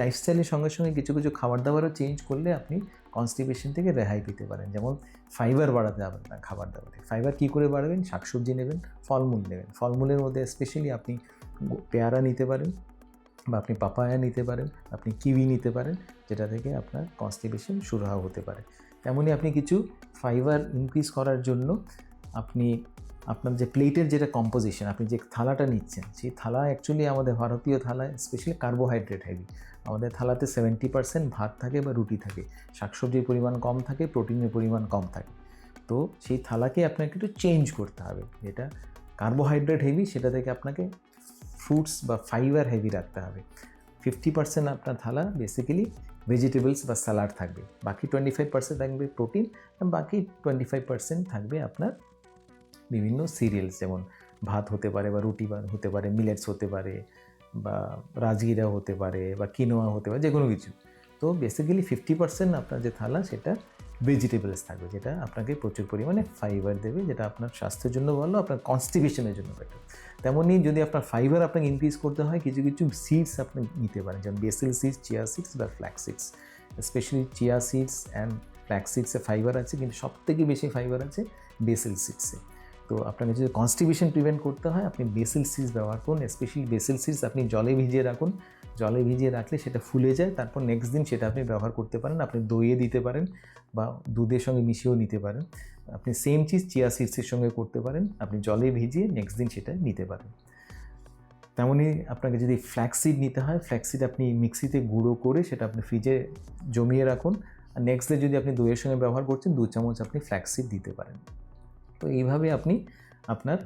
লাইফস্টাইলের সঙ্গে সঙ্গে কিছু কিছু খাবার দাবারও চেঞ্জ করলে আপনি কনস্টিপেশন থেকে রেহাই পেতে পারেন। যেমন ফাইবার বাড়াতে হবে না খাবার দাবারে। ফাইবার কী করে বাড়াবেন? শাকসবজি নেবেন, ফলমূল নেবেন। ফলমূলের মধ্যে স্পেশালি আপনি পেয়ারা নিতে পারেন, বা আপনি পাপায়া নিতে পারেন, আপনি কিউই নিতে পারেন, যেটা থেকে আপনার কনস্টিপেশন সুরাহা হতে পারে। তেমনই আপনি কিছু ফাইবার ইনক্রিজ করার জন্য আপনি আপনার যে প্লেটের যেটা কম্পোজিশন, আপনি যে থালাটা নিচ্ছেন, সেই থালা অ্যাকচুয়ালি আমাদের ভারতীয় থালায় স্পেশালি কার্বোহাইড্রেট হেভি। আমাদের থালাতে 70% ভাত থাকে বা রুটি থাকে, শাকসবজির পরিমাণ কম থাকে, প্রোটিনের পরিমাণ কম থাকে। তো সেই থালাকে আপনাকে একটু চেঞ্জ করতে হবে, যেটা কার্বোহাইড্রেট হেভি সেটা থেকে আপনাকে ফ্রুটস বা ফাইবার হেভি রাখতে হবে। 50% আপনার থালা বেসিক্যালি ভেজিটেবলস বা স্যালাড থাকবে, বাকি 25% থাকবে প্রোটিন, বাকি 25% থাকবে আপনার বিভিন্ন সিরিয়ালস, যেমন ভাত হতে পারে বা রুটি হতে পারে, মিলেটস হতে পারে বা রাজগিরা হতে পারে বা কিনোয়া হতে পারে, যে কোনো কিছু। তো বেসিক্যালি 50% আপনার যে থালা সেটা ভেজিটেবলস থাকবে, যেটা আপনাকে প্রচুর পরিমাণে ফাইবার দেবে, যেটা আপনার স্বাস্থ্যের জন্য ভালো, আপনার কনস্টিপেশনের জন্য বেটার। তেমনই যদি আপনার ফাইবার আপনাকে ইনক্রিজ করতে হয়, কিছু কিছু সিডস আপনি নিতে পারেন, যেমন বেসিল সিডস, চিয়া সিডস বা flax seeds. Specially chia seeds and flax সিডসে ফাইবার আছে, কিন্তু সবথেকে বেশি ফাইবার আছে বেসিল সিডসে। তো আপনাকে যদি কনস্টিপেশন প্রিভেন্ট করতে হয়, আপনি বেসিল সিডস ব্যবহার করুন। স্পেশালি বেসিল সিডস আপনি জলে ভিজিয়ে রাখুন, জলে ভিজিয়ে রাখলে সেটা ফুলে যায়, তারপর নেক্সট দিন সেটা আপনি ব্যবহার করতে পারেন। আপনি দইয়ে দিতে পারেন বা দুধের সঙ্গে মিশিয়েও নিতে পারেন। আপনি সেম চিজ চিয়া সিডসের সঙ্গে করতে পারেন, আপনি জলে ভিজিয়ে নেক্সট দিন সেটা নিতে পারেন। তেমনই আপনাকে যদি ফ্ল্যাক্সিড নিতে হয়, ফ্ল্যাক্সিড আপনি মিক্সিতে গুঁড়ো করে সেটা আপনি ফ্রিজে জমিয়ে রাখুন, আর নেক্সট ডে যদি আপনি দইয়ের সঙ্গে ব্যবহার করছেন, 2 চামচ আপনি ফ্ল্যাক্সিড দিতে পারেন। তো এইভাবে আপনি আপনার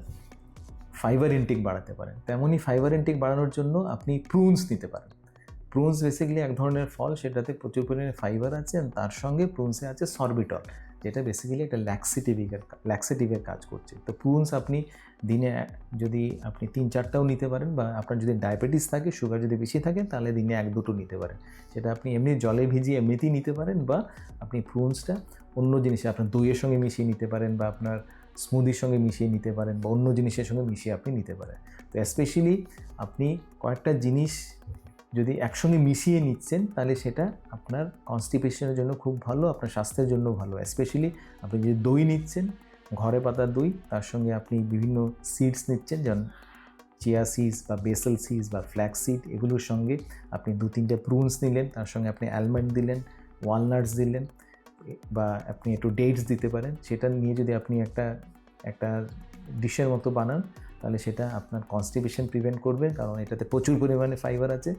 ফাইবার ইনটেক বাড়াতে পারেন। তেমনই ফাইবার ইনটেক বাড়ানোর জন্য আপনি প্রুনস নিতে পারেন। প্রুনস বেসিক্যালি এক ধরনের ফল, সেটাতে প্রচুর পরিমাণে ফাইবার আছে, তার সঙ্গে প্রুনসে আছে সরবিটল, যেটা বেসিক্যালি একটা ল্যাক্সেটিভের কাজ করছে। তো প্রুনস আপনি দিনে যদি আপনি 3-4টাও নিতে পারেন, বা আপনার যদি ডায়াবেটিস থাকে, সুগার যদি বেশি থাকে, তাহলে দিনে 1-2টো নিতে পারেন। সেটা আপনি এমনি জলে ভিজিয়ে এমনিতেই নিতে পারেন, বা আপনি প্রুনসটা অন্য জিনিসে আপনার দইয়ের সঙ্গে মিশিয়ে নিতে পারেন, বা আপনার স্মুদির সঙ্গে মিশিয়ে নিতে পারেন, বা অন্য জিনিসের সঙ্গে মিশিয়ে আপনি নিতে পারেন। তো স্পেশালি আপনি কয়েকটা জিনিস যদি একসঙ্গে মিশিয়ে নিচ্ছেন, তাহলে সেটা আপনার কনস্টিপেশনের জন্য খুব ভালো, আপনার স্বাস্থ্যের জন্য ভালো। স্পেশালি আপনি যদি দই নিচ্ছেন, ঘরে পাতার দই, তার সঙ্গে আপনি বিভিন্ন সিডস নিচ্ছেন, যেমন চিয়া সিডস বা বেসেল সিডস বা ফ্ল্যাক্স সিড, এগুলোর সঙ্গে আপনি 2-3টে প্রুনস নিলেন, তার সঙ্গে আপনি অ্যালমন্ড দিলেন, ওয়ালনাটস দিলেন, বা আপনি একটু ডেটস দিতে পারেন। সেটা নিয়ে যদি আপনি একটা ডিশের মতো বানান, তাহলে সেটা আপনার কনস্টিপেশন প্রিভেন্ট করবে, কারণ এটাতে প্রচুর পরিমাণে ফাইবার আছে।